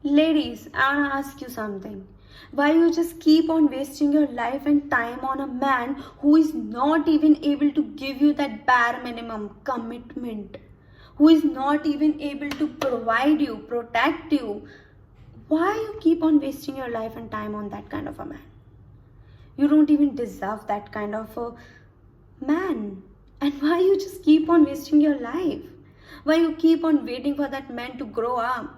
Ladies, I wanna ask you something. Why you just keep on wasting your life and time on a man who is not even able to give you that bare minimum commitment? Who is not even able to provide you, protect you? Why you keep on wasting your life and time on that kind of a man? You don't even deserve that kind of a man. And why you just keep on wasting your life? Why you keep on waiting for that man to grow up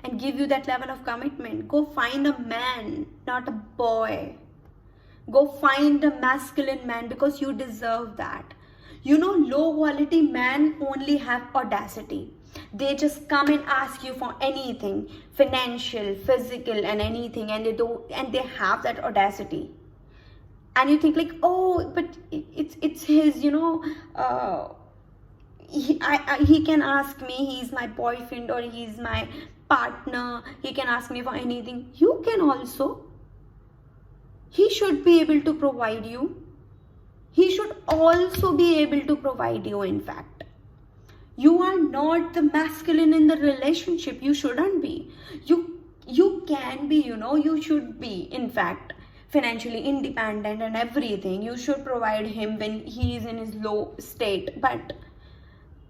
and give you that level of commitment? Go find a man, not a boy. Go find a masculine man because you deserve that. You know, low quality men only have audacity. They just come and ask you for anything, financial, physical, and anything, and they have that audacity. And you think like, oh, but it's his, he can ask me, he's my boyfriend or he's my partner, he can ask me for anything. You can also. He should be able to provide you. He should also be able to provide you. In fact, you are not the masculine in the relationship. You shouldn't be. You can be, you should be, in fact, financially independent and everything. You should provide him when he is in his low state, but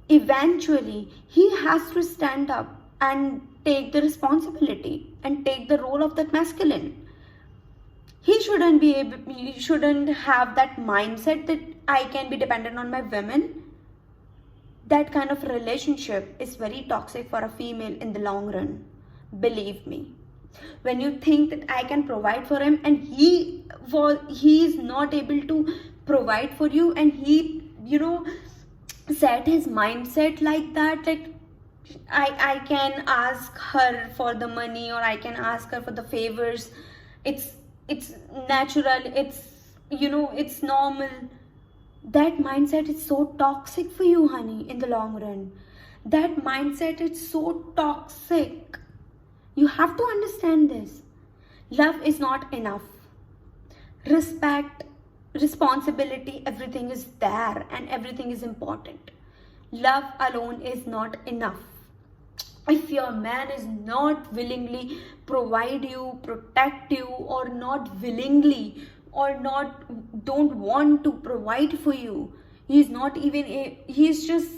eventually he has to stand up and take the responsibility and take the role of that masculine. He shouldn't have that mindset that I can be dependent on my women. That kind of relationship is very toxic for a female in the long run. Believe me. When you think that I can provide for him and he is not able to provide for you, and he, set his mindset like that, like I can ask her for the money or I can ask her for the favors. It's natural, it's normal. That mindset is so toxic for you, honey, in the long run. That mindset is so toxic. You have to understand this. Love is not enough. Respect, responsibility, everything is there and everything is important. Love alone is not enough. If your man is not willingly provide you, protect you, or not willingly or not don't want to provide for you, he's not even he's just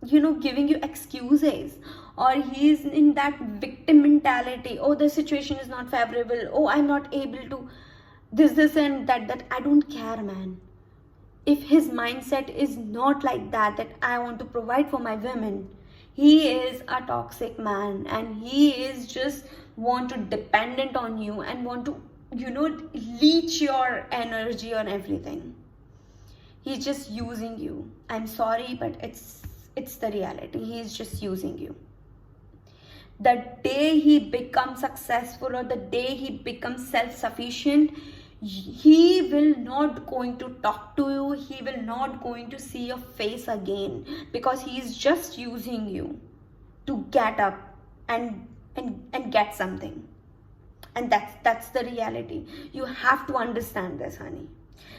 giving you excuses, or he's in that victim mentality. Oh, the situation is not favorable, oh, I'm not able to this and that. I don't care, man. If his mindset is not like that I want to provide for my women, he is a toxic man and he is just want to dependent on you and want to leech your energy on everything. He's just using you. I'm sorry, but it's the reality. He's just using you. The day he becomes successful or the day he becomes self-sufficient, he will not going to talk to you. He will not going to see your face again, because he is just using you to get up and get something. And that's the reality. You have to understand this, honey.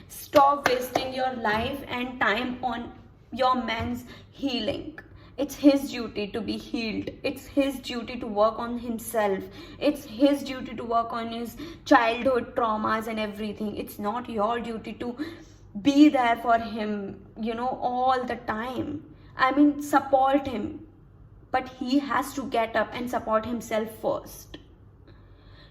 Stop wasting your life and time on your man's healing. It's his duty to be healed. It's his duty to work on himself. It's his duty to work on his childhood traumas and everything. It's not your duty to be there for him, all the time. I mean, support him. But he has to get up and support himself first.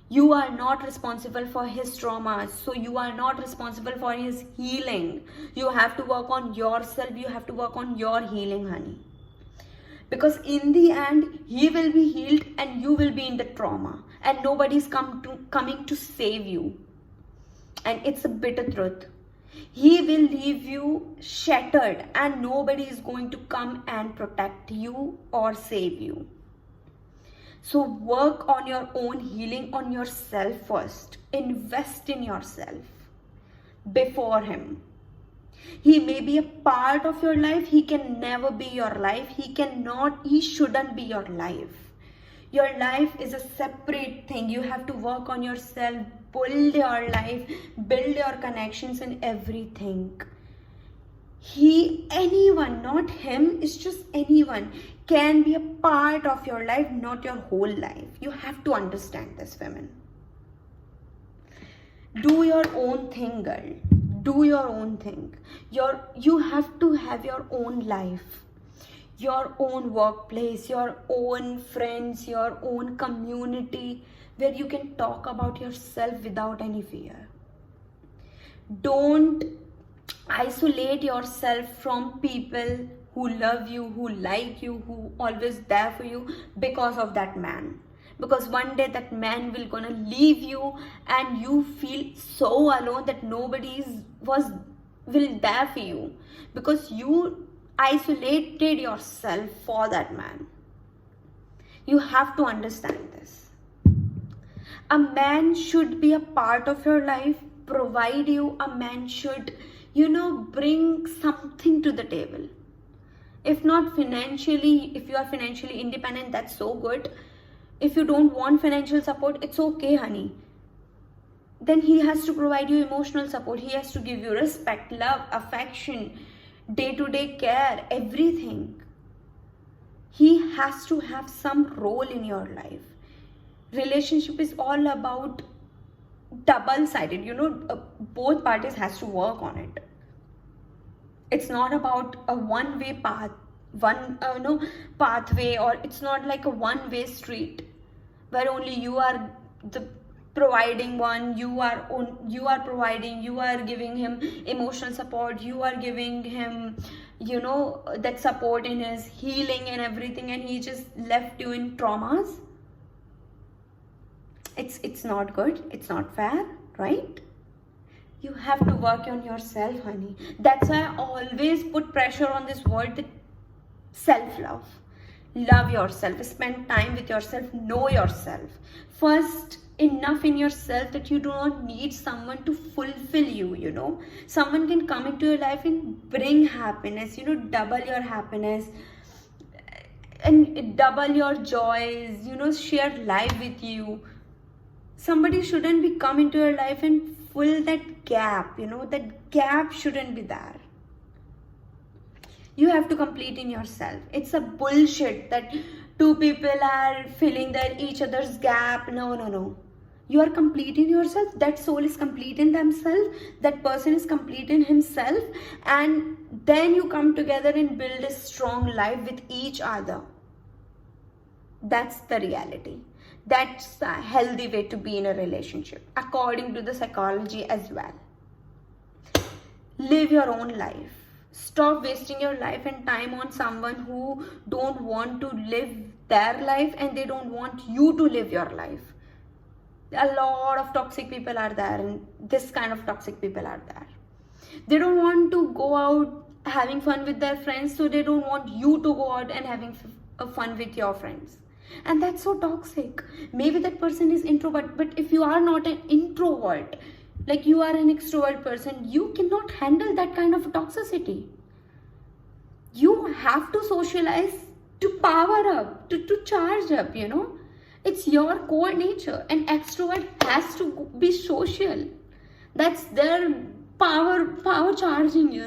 You are not responsible for his traumas, so you are not responsible for his healing. You have to work on yourself. You have to work on your healing, honey. Because in the end, he will be healed and you will be in the trauma, and nobody's coming to save you. And it's a bitter truth. He will leave you shattered and nobody is going to come and protect you or save you. So work on your own healing, on yourself first. Invest in yourself before him. He may be a part of your life. He can never be your life. He shouldn't be your life. Your life is a separate thing. You have to work on yourself, build your life, build your connections and everything. Anyone, not him, it's just anyone, can be a part of your life, not your whole life. You have to understand this, women. Do your own thing, girl. Do your own thing. You have to have your own life, your own workplace, your own friends, your own community, where you can talk about yourself without any fear. Don't isolate yourself from people who love you, who like you, who always there for you because of that man. Because one day that man will gonna leave you and you feel so alone that nobody will there for you, because you isolated yourself for that man. You have to understand this. A man should be a part of your life, provide you. A man should, bring something to the table. If not financially, if you are financially independent, that's so good. If you don't want financial support, it's okay, honey. Then he has to provide you emotional support. He has to give you respect, love, affection, day-to-day care, everything. He has to have some role in your life. Relationship is all about double-sided. Both parties has to work on it. It's not about a one-way path, pathway, or it's not like a one-way street where only you are the providing one, you are providing, you are giving him emotional support, you are giving him that support in his healing and everything, and he just left you in traumas. It's not good, it's not fair, right? You have to work on yourself, honey. That's why I always put pressure on this word, that self-love. Love yourself, spend time with yourself, know yourself first enough in yourself that you do not need someone to fulfill you. Someone can come into your life and bring happiness, double your happiness and double your joys, share life with you. Somebody shouldn't be come into your life and fill that gap, that gap shouldn't be there. You have to complete in yourself. It's a bullshit that two people are filling each other's gap. No. You are complete in yourself. That soul is complete in themselves. That person is complete in himself. And then you come together and build a strong life with each other. That's the reality. That's a healthy way to be in a relationship, according to the psychology as well. Live your own life. Stop wasting your life and time on someone who don't want to live their life and they don't want you to live your life. A lot of toxic people are there, and this kind of toxic people are there. They don't want to go out having fun with their friends, so they don't want you to go out and having fun with your friends. And that's so toxic. Maybe that person is introvert, but if you are not an introvert, like you are an extrovert person, you cannot handle that kind of toxicity. You have to socialize to power up, to charge up, It's your core nature. An extrovert has to be social. That's their power charging,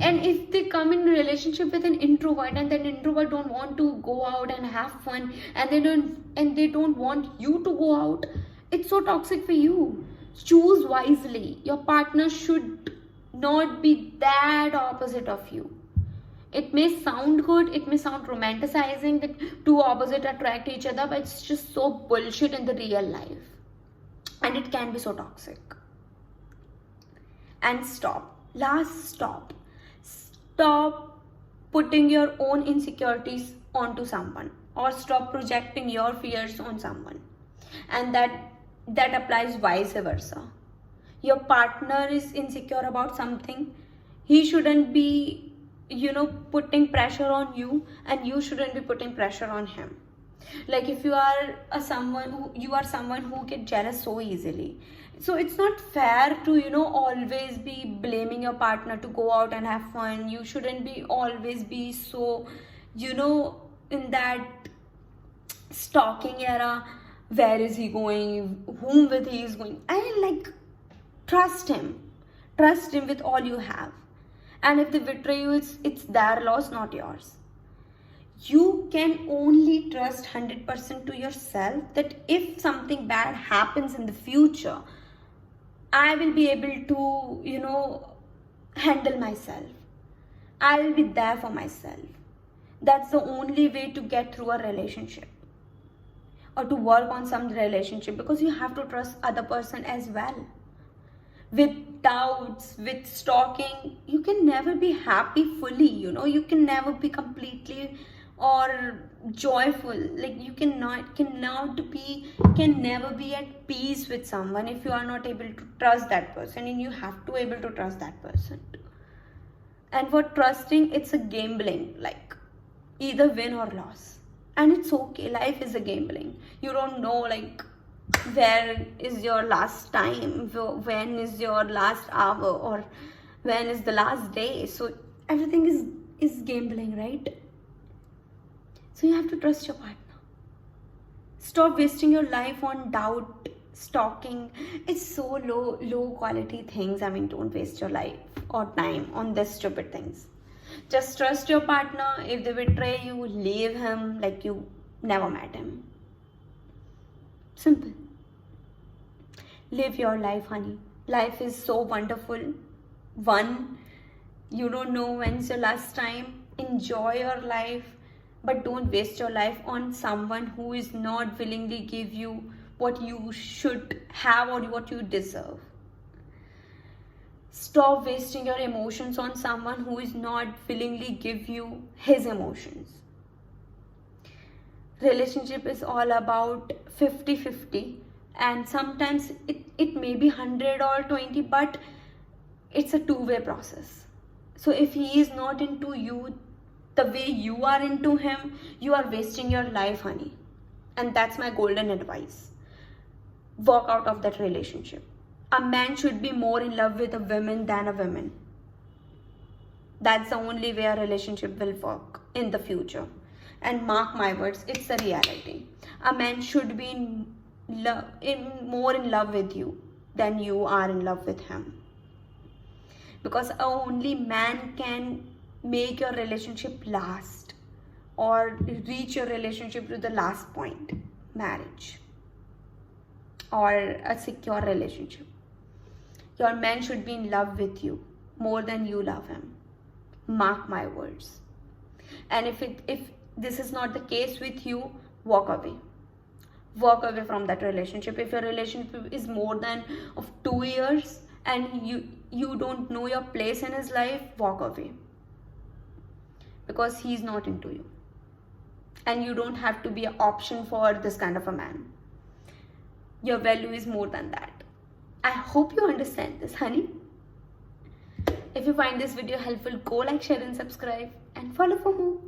And if they come in a relationship with an introvert and that introvert don't want to go out and have fun, and they don't want you to go out, it's so toxic for you. Choose wisely. Your partner should not be that opposite of you. It may sound good, it may sound romanticizing that two opposites attract each other, but it's just so bullshit in the real life. And it can be so toxic. And stop. Stop putting your own insecurities onto someone, or stop projecting your fears on someone. And that applies vice versa. Your partner is insecure about something, he shouldn't be putting pressure on you, and you shouldn't be putting pressure on him. Like if you are someone who get jealous so easily, so it's not fair to always be blaming your partner to go out and have fun. You shouldn't be always be so in that stalking era. Where is he going, whom with he is going? Trust him with all you have. And if they betray you, it's their loss, not yours. You can only trust 100% to yourself that if something bad happens in the future, I will be able to, handle myself. I will be there for myself. That's the only way to get through a relationship or to work on some relationship, because you have to trust other person as well. With doubts, with stalking, you can never be happy fully. You can never be completely or joyful. Like you can never be at peace with someone if you are not able to trust that person, and you have to able to trust that person. And for trusting, it's a gambling, like either win or loss. And it's okay, life is a gambling. You don't know, like, where is your last time, when is your last hour, or when is the last day. So everything is gambling, right? So you have to trust your partner. Stop wasting your life on doubt, stalking. It's so low quality things. I mean, don't waste your life or time on this stupid things. Just trust your partner. If they betray you, leave him like you never met him. Simple. Live your life, honey. Life is so wonderful. One, you don't know when's your last time. Enjoy your life, but don't waste your life on someone who is not willingly give you what you should have or what you deserve. Stop wasting your emotions on someone who is not willingly give you his emotions. Relationship is all about 50-50, and sometimes it may be 100 or 20, but it's a two-way process. So if he is not into you the way you are into him, you are wasting your life, honey. And that's my golden advice. Walk out of that relationship. A man should be more in love with a woman than a woman. That's the only way a relationship will work in the future. And mark my words, it's a reality. A man should be more in love with you than you are in love with him. Because only man can make your relationship last or reach your relationship to the last point, marriage or a secure relationship. Your man should be in love with you more than you love him. Mark my words. And if this is not the case with you, walk away. Walk away from that relationship. If your relationship is more than of 2 years and you don't know your place in his life, walk away. Because he's not into you. And you don't have to be an option for this kind of a man. Your value is more than that. I hope you understand this, honey. If you find this video helpful, go like, share and subscribe and follow for more.